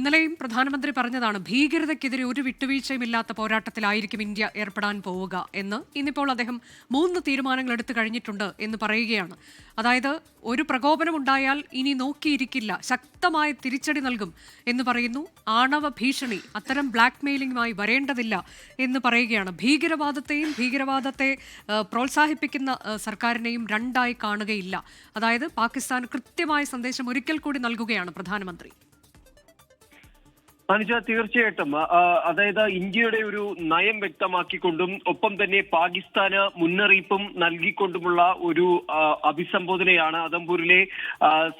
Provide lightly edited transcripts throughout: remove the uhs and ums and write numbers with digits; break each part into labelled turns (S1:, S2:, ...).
S1: ഇന്നലെയും പ്രധാനമന്ത്രി പറഞ്ഞതാണ് ഭീകരതയ്ക്കെതിരെ ഒരു വിട്ടുവീഴ്ചയുമില്ലാത്ത പോരാട്ടത്തിലായിരിക്കും ഇന്ത്യ ഏർപ്പെടാൻ പോവുക എന്ന്. ഇന്നിപ്പോൾ അദ്ദേഹം 3 തീരുമാനങ്ങൾ എടുത്തു കഴിഞ്ഞിട്ടുണ്ട് എന്ന് പറയുകയാണ്. അതായത് ഒരു പ്രകോപനമുണ്ടായാൽ ഇനി നോക്കിയിരിക്കില്ല, ശക്തമായ തിരിച്ചടി നൽകും എന്ന് പറയുന്നു. ആണവ ഭീഷണി, അത്തരം ബ്ലാക്ക് മെയിലിംഗുമായി വരേണ്ടതില്ല എന്ന് പറയുകയാണ്. ഭീകരവാദത്തെ പ്രോത്സാഹിപ്പിക്കുന്ന സർക്കാരിനെയും രണ്ടായി കാണുകയില്ല. അതായത് പാകിസ്ഥാൻ കൃത്യമായ സന്ദേശം ഒരിക്കൽ കൂടി നൽകുകയാണ് പ്രധാനമന്ത്രി.
S2: അനുജ, തീർച്ചയായിട്ടും അതായത് ഇന്ത്യയുടെ ഒരു നയം വ്യക്തമാക്കിക്കൊണ്ടും ഒപ്പം തന്നെ പാകിസ്ഥാന് മുന്നറിയിപ്പും നൽകിക്കൊണ്ടുമുള്ള ഒരു അഭിസംബോധനയാണ് ആദംപൂരിലെ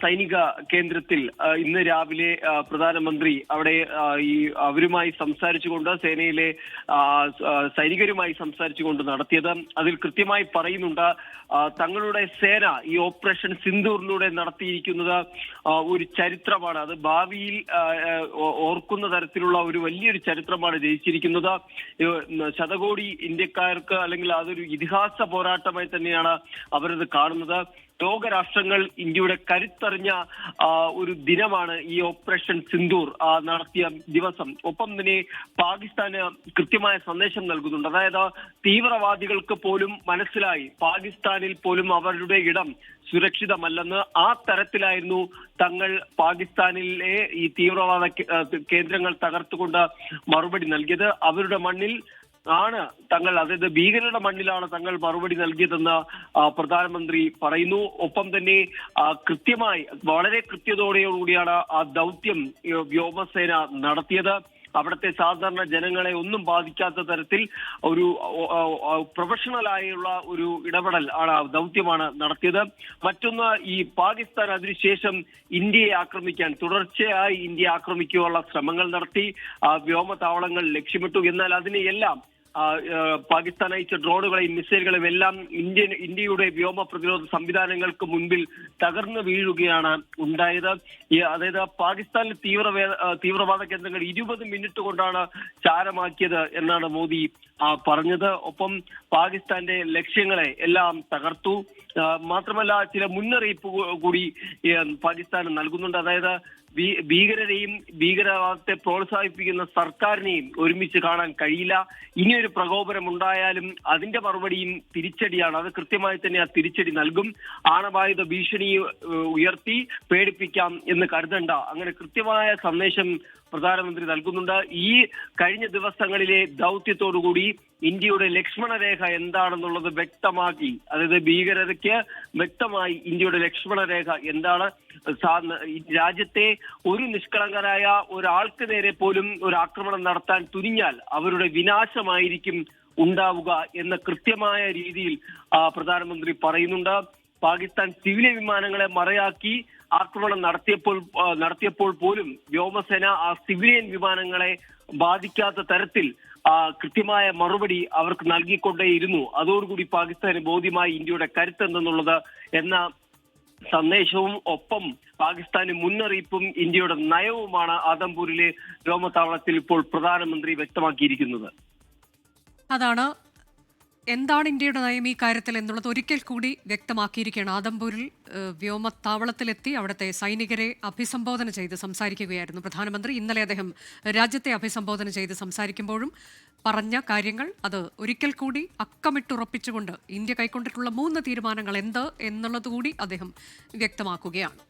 S2: സൈനിക കേന്ദ്രത്തിൽ ഇന്ന് രാവിലെ പ്രധാനമന്ത്രി അവിടെ അവരുമായി സംസാരിച്ചുകൊണ്ട് സേനയിലെ സൈനികരുമായി സംസാരിച്ചുകൊണ്ട് നടത്തിയത്. അതിൽ കൃത്യമായി പറയുന്നുണ്ട്, തങ്ങളുടെ സേന ഈ ഓപ്പറേഷൻ സിന്ദൂറിലൂടെ നടത്തിയിരിക്കുന്നത് ഒരു ചരിത്രമാണ്. അത് ഭാവിയിൽ ഓർക്കുന്ന തരത്തിലുള്ള ഒരു വലിയൊരു ചരിത്രമാണ് രചിച്ചിരിക്കുന്നത്. ശതകോടി ഇന്ത്യക്കാർക്ക് അല്ലെങ്കിൽ അതൊരു ഇതിഹാസ പോരാട്ടമായി തന്നെയാണ് അവരത് കാണുന്നത്. ലോകരാഷ്ട്രങ്ങൾ ഇന്ത്യയുടെ കരുത്തറിഞ്ഞ ഒരു ദിനമാണ് ഈ ഓപ്പറേഷൻ സിന്ദൂർ നടത്തിയ ദിവസം. ഒപ്പം തന്നെ പാകിസ്ഥാന് കൃത്യമായ സന്ദേശം നൽകുന്നുണ്ട്. അതായത് തീവ്രവാദികൾക്ക് പോലും മനസ്സിലായി പാകിസ്ഥാനിൽ പോലും അവരുടെ ഇടം സുരക്ഷിതമല്ലെന്ന്. ആ തരത്തിലായിരുന്നു തങ്ങൾ പാകിസ്ഥാനിലെ ഈ തീവ്രവാദ കേന്ദ്രങ്ങൾ തകർത്തുകൊണ്ട് മറുപടി നൽകിയത്. അവരുടെ മണ്ണിൽ ആണ് തങ്ങൾ, അതായത് ഭീകരരുടെ മണ്ണിലാണ് തങ്ങൾ മറുപടി നൽകിയതെന്ന് പ്രധാനമന്ത്രി പറയുന്നു. ഒപ്പം തന്നെ കൃത്യമായി വളരെ കൃത്യതയോടുകൂടിയാണ് ആ ദൗത്യം വ്യോമസേന നടത്തിയത്. അവിടുത്തെ സാധാരണ ജനങ്ങളെ ഒന്നും ബാധിക്കാത്ത തരത്തിൽ ഒരു പ്രൊഫഷണലായുള്ള ഒരു ഇടപെടൽ ദൗത്യമാണ് നടത്തിയത്. മറ്റൊന്ന്, ഈ പാകിസ്ഥാൻ അതിനുശേഷം ഇന്ത്യയെ ആക്രമിക്കാൻ തുടർച്ചയായി ഇന്ത്യയെ ആക്രമിക്കാനുള്ള ശ്രമങ്ങൾ നടത്തി, വ്യോമതാവളങ്ങൾ ലക്ഷ്യമിട്ടു. എന്നാൽ അതിനെയെല്ലാം പാകിസ്ഥാൻ അയച്ച ഡ്രോണുകളെയും മിസൈലുകളെയും എല്ലാം ഇന്ത്യയുടെ വ്യോമ പ്രതിരോധ സംവിധാനങ്ങൾക്ക് മുൻപിൽ തകർന്നു വീഴുകയാണ് ഉണ്ടായത്. അതായത് പാകിസ്ഥാനിലെ തീവ്രവാദ കേന്ദ്രങ്ങൾ 20 മിനിറ്റ് കൊണ്ടാണ് ചാരമാക്കിയത് എന്നാണ് മോദി പറഞ്ഞത്. ഒപ്പം പാകിസ്ഥാന്റെ ലക്ഷ്യങ്ങളെ എല്ലാം തകർത്തു. മാത്രമല്ല, ചില മുന്നറിയിപ്പ് കൂടി പാകിസ്ഥാൻ നൽകുന്നുണ്ട്. അതായത് ഭീകരരെയും ഭീകരവാദത്തെ പ്രോത്സാഹിപ്പിക്കുന്ന സർക്കാരിനെയും ഒരുമിച്ച് കാണാൻ കഴിയില്ല. ഇനിയൊരു പ്രകോപനം ഉണ്ടായാലും അതിന്റെ മറുപടിയും തിരിച്ചടിയാണ്. അത് കൃത്യമായി തന്നെ ആ തിരിച്ചടി നൽകും. ആണവായുധ ഭീഷണി ഉയർത്തി പേടിപ്പിക്കാം എന്ന് കരുതണ്ട. അങ്ങനെ കൃത്യമായ സന്ദേശം പ്രധാനമന്ത്രി നൽകുന്നുണ്ട്. ഈ കഴിഞ്ഞ ദിവസങ്ങളിലെ ദൗത്യത്തോടുകൂടി ഇന്ത്യയുടെ ലക്ഷ്മണരേഖ എന്താണെന്നുള്ളത് വ്യക്തമാക്കി. അതായത് ഭീകരതയ്ക്ക് വ്യക്തമായി ഇന്ത്യയുടെ ലക്ഷ്മണരേഖ എന്താണ്. രാജ്യത്തെ ഒരു നിഷ്കളങ്കരായ ഒരാൾക്ക് നേരെ പോലും ഒരു ആക്രമണം നടത്താൻ തുനിഞ്ഞാൽ അവരുടെ വിനാശമായിരിക്കും ഉണ്ടാവുക എന്ന കൃത്യമായ രീതിയിൽ പ്രധാനമന്ത്രി പറയുന്നുണ്ട്. പാകിസ്ഥാൻ സിവിലിയൻ വിമാനങ്ങളെ മറയാക്കി ആക്രമണം നടത്തിയപ്പോൾ പോലും വ്യോമസേന ആ സിവിലിയൻ വിമാനങ്ങളെ ബാധിക്കാത്ത തരത്തിൽ കൃത്യമായ മറുപടി അവർക്ക് നൽകിക്കൊണ്ടേയിരുന്നു. അതോടുകൂടി പാകിസ്ഥാന് ബോധ്യമായി ഇന്ത്യയുടെ കരുത്തെന്തെന്നുള്ളത് എന്ന സന്ദേശവും ഒപ്പം പാകിസ്ഥാന് മുന്നറിയിപ്പും ഇന്ത്യയുടെ നയവുമാണ് ആദംപൂരിലെ വ്യോമതാവളത്തിൽ ഇപ്പോൾ പ്രധാനമന്ത്രി വ്യക്തമാക്കിയിരിക്കുന്നത്.
S1: അതാണ് എന്താണ് ഇന്ത്യയുടെ നയം ഈ കാര്യത്തിൽ എന്നുള്ളത് ഒരിക്കൽ കൂടി വ്യക്തമാക്കിയിരിക്കുകയാണ്. ആദംപൂരിൽ വ്യോമത്താവളത്തിലെത്തി അവിടുത്തെ സൈനികരെ അഭിസംബോധന ചെയ്ത് സംസാരിക്കുകയായിരുന്നു പ്രധാനമന്ത്രി. ഇന്നലെ അദ്ദേഹം രാജ്യത്തെ അഭിസംബോധന ചെയ്ത് സംസാരിക്കുമ്പോഴും പറഞ്ഞ കാര്യങ്ങൾ അത് ഒരിക്കൽ കൂടി അക്കമിട്ടുറപ്പിച്ചുകൊണ്ട് ഇന്ത്യ കൈക്കൊണ്ടിട്ടുള്ള 3 തീരുമാനങ്ങൾ എന്ത് എന്നുള്ളത് കൂടി അദ്ദേഹം വ്യക്തമാക്കുകയാണ്.